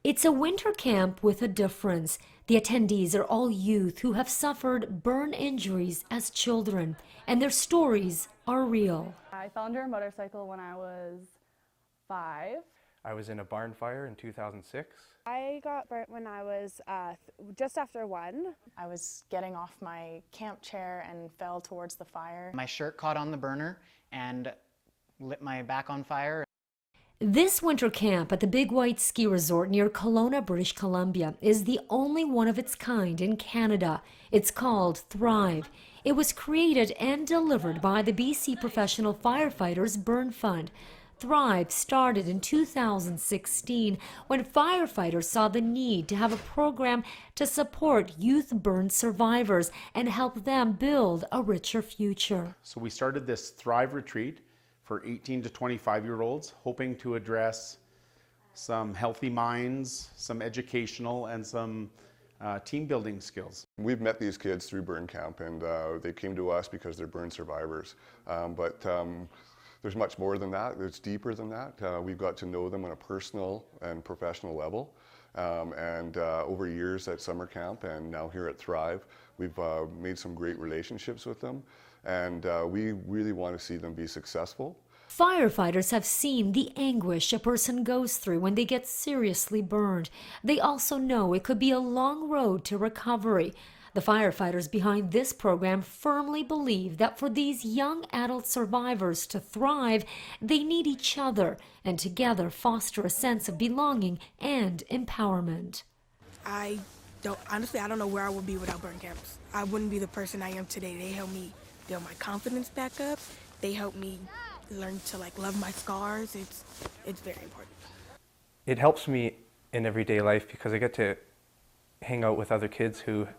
It's a winter camp with a difference. The attendees are all youth who have suffered burn injuries as children, and their stories are real. I fell under a motorcycle when I was 5. I was in a barn fire in 2006. I got burnt when I was just after 1. I was getting off my camp chair and fell towards the fire. My shirt caught on the burner and lit my back on fire. This winter camp at the Big White Ski Resort near Kelowna, British Columbia is the only one of its kind in Canada. It's called Thrive. It was created and delivered by the BC Professional Firefighters Burn Fund. Thrive started in 2016 when firefighters saw the need to have a program to support youth burn survivors and help them build a richer future. So we started this Thrive retreat for 18 to 25-year-olds, hoping to address some healthy minds, some educational, and some team building skills. We've met these kids through burn camp, and they came to us because they're burn survivors. But there's much more than that. It's deeper than that. We've got to know them on a personal and professional level. Over years at summer camp and now here at Thrive, we've made some great relationships with them, and we really want to see them be successful. Firefighters have seen the anguish a person goes through when they get seriously burned. They also know it could be a long road to recovery. The firefighters behind this program firmly believe that for these young adult survivors to thrive, they need each other and together foster a sense of belonging and empowerment. Honestly, I don't know where I would be without burn camps. I wouldn't be the person I am today. They helped me build my confidence back up. They helped me learn to love my scars. It's very important. It helps me in everyday life because I get to hang out with other kids who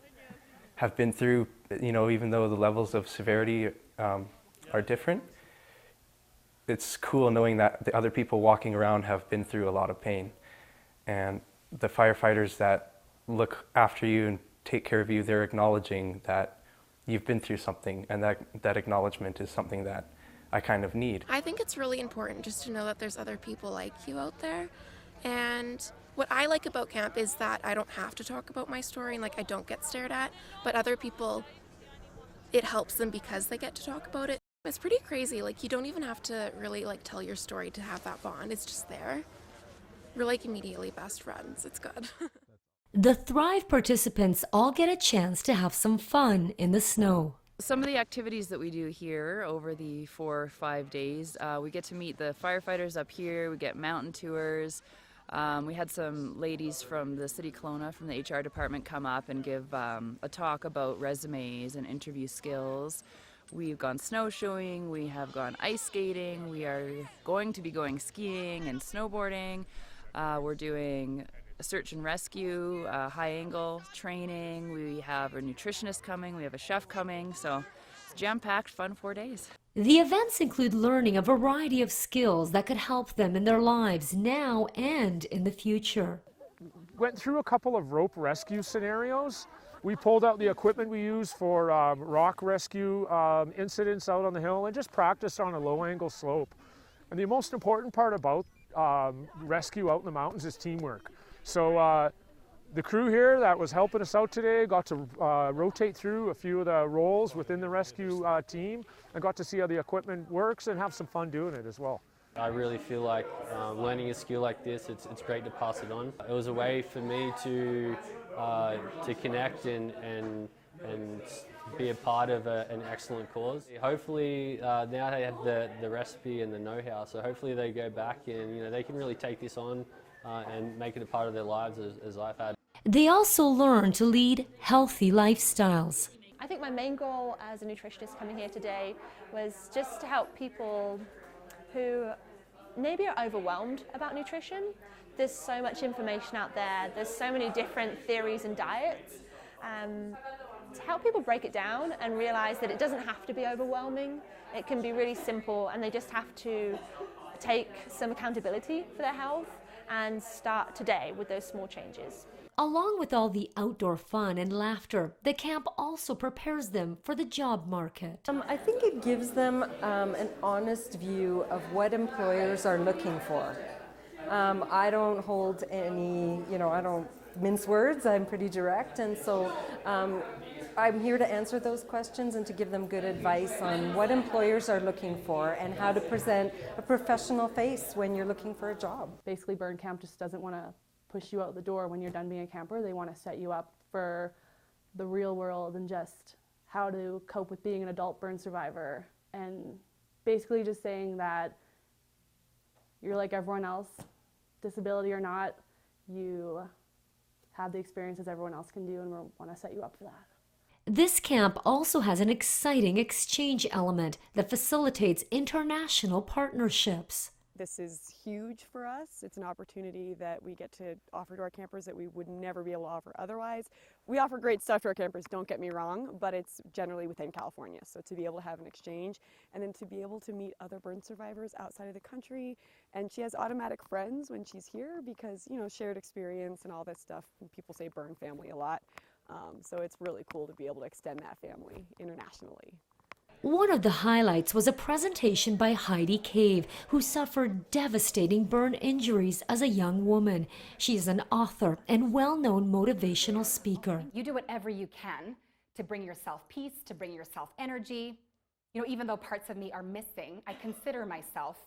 have been through, even though the levels of severity are different. It's cool knowing that the other people walking around have been through a lot of pain. And the firefighters that look after you and take care of you, they're acknowledging that you've been through something, and that acknowledgement is something that I kind of need. I think it's really important just to know that there's other people like you out there. And what I like about camp is that I don't have to talk about my story and I don't get stared at, but other people, it helps them because they get to talk about it. It's pretty crazy. You don't even have to really tell your story to have that bond. It's just there. We're immediately best friends. It's good. The Thrive participants all get a chance to have some fun in the snow. Some of the activities that we do here over the 4 or 5 days, we get to meet the firefighters up here, we get mountain tours. We had some ladies from the City of Kelowna, from the HR department, come up and give a talk about resumes and interview skills. We've gone snowshoeing, we have gone ice skating, we are going to be going skiing and snowboarding. We're doing search and rescue, high angle training. We have a nutritionist coming, we have a chef coming, so it's jam-packed, fun 4 days. The events include learning a variety of skills that could help them in their lives now and in the future. Went through a couple of rope rescue scenarios. We pulled out the equipment we use for rock rescue incidents out on the hill and just practiced on a low-angle slope. And the most important part about rescue out in the mountains is teamwork. So the crew here that was helping us out today got to rotate through a few of the roles within the rescue team and got to see how the equipment works and have some fun doing it as well. I really feel like learning a skill like this, it's great to pass it on. It was a way for me to connect and be a part of an excellent cause. Hopefully now they have the recipe and the know-how, so hopefully they go back and they can really take this on and make it a part of their lives as I've had. They also learn to lead healthy lifestyles. I think my main goal as a nutritionist coming here today was just to help people who maybe are overwhelmed about nutrition. There's so much information out there, there's so many different theories and diets. To help people break it down and realize that it doesn't have to be overwhelming, it can be really simple, and they just have to take some accountability for their health and start today with those small changes. Along with all the outdoor fun and laughter, the camp also prepares them for the job market. I think it gives them an honest view of what employers are looking for. I don't hold any, I don't mince words. I'm pretty direct, and so I'm here to answer those questions and to give them good advice on what employers are looking for and how to present a professional face when you're looking for a job. Basically, Burn Camp just doesn't want to push you out the door when you're done being a camper. They want to set you up for the real world and just how to cope with being an adult burn survivor, and basically just saying that you're like everyone else, disability or not, you have the experiences everyone else can do, and we want to set you up for that. This camp also has an exciting exchange element that facilitates international partnerships. This is huge for us. It's an opportunity that we get to offer to our campers that we would never be able to offer otherwise. We offer great stuff to our campers, don't get me wrong, but it's generally within California. So to be able to have an exchange and then to be able to meet other burn survivors outside of the country. And she has automatic friends when she's here because, shared experience and all this stuff. People say burn family a lot. So it's really cool to be able to extend that family internationally. One of the highlights was a presentation by Heidi Cave, who suffered devastating burn injuries as a young woman. She is an author and well-known motivational speaker. You do whatever you can to bring yourself peace, to bring yourself energy. Even though parts of me are missing, I consider myself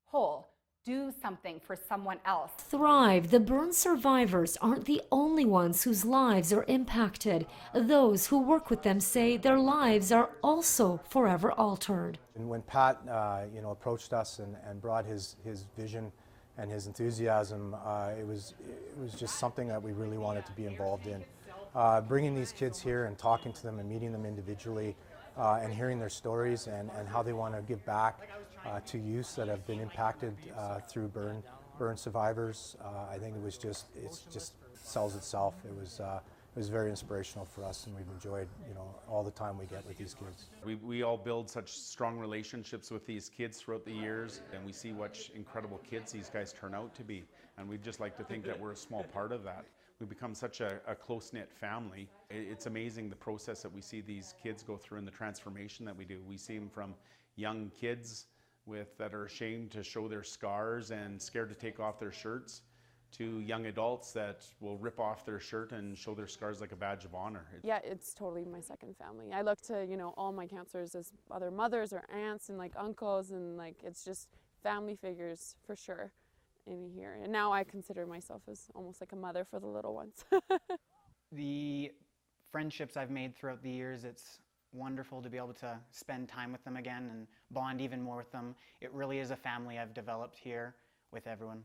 whole. Do something for someone else. Thrive, the burn survivors aren't the only ones whose lives are impacted. Those who work with them say their lives are also forever altered. And when Pat, approached us and brought his vision and his enthusiasm, it was just something that we really wanted to be involved in. Bringing these kids here and talking to them and meeting them individually and hearing their stories and how they want to give back to youths that have been impacted through burn survivors. I think it just sells itself. It was very inspirational for us, and we've enjoyed all the time we get with these kids. We all build such strong relationships with these kids throughout the years, and we see what incredible kids these guys turn out to be, and we'd just like to think that we're a small part of that. We become such a close-knit family. It's amazing the process that we see these kids go through and the transformation that we do. We see them from young kids that are ashamed to show their scars and scared to take off their shirts, to young adults that will rip off their shirt and show their scars like a badge of honor. Yeah, it's totally my second family. I look to, all my counselors as other mothers or aunts and uncles, and it's just family figures for sure in here. And now I consider myself as almost like a mother for the little ones. The friendships I've made throughout the years, it's wonderful to be able to spend time with them again and bond even more with them. It really is a family I've developed here with everyone.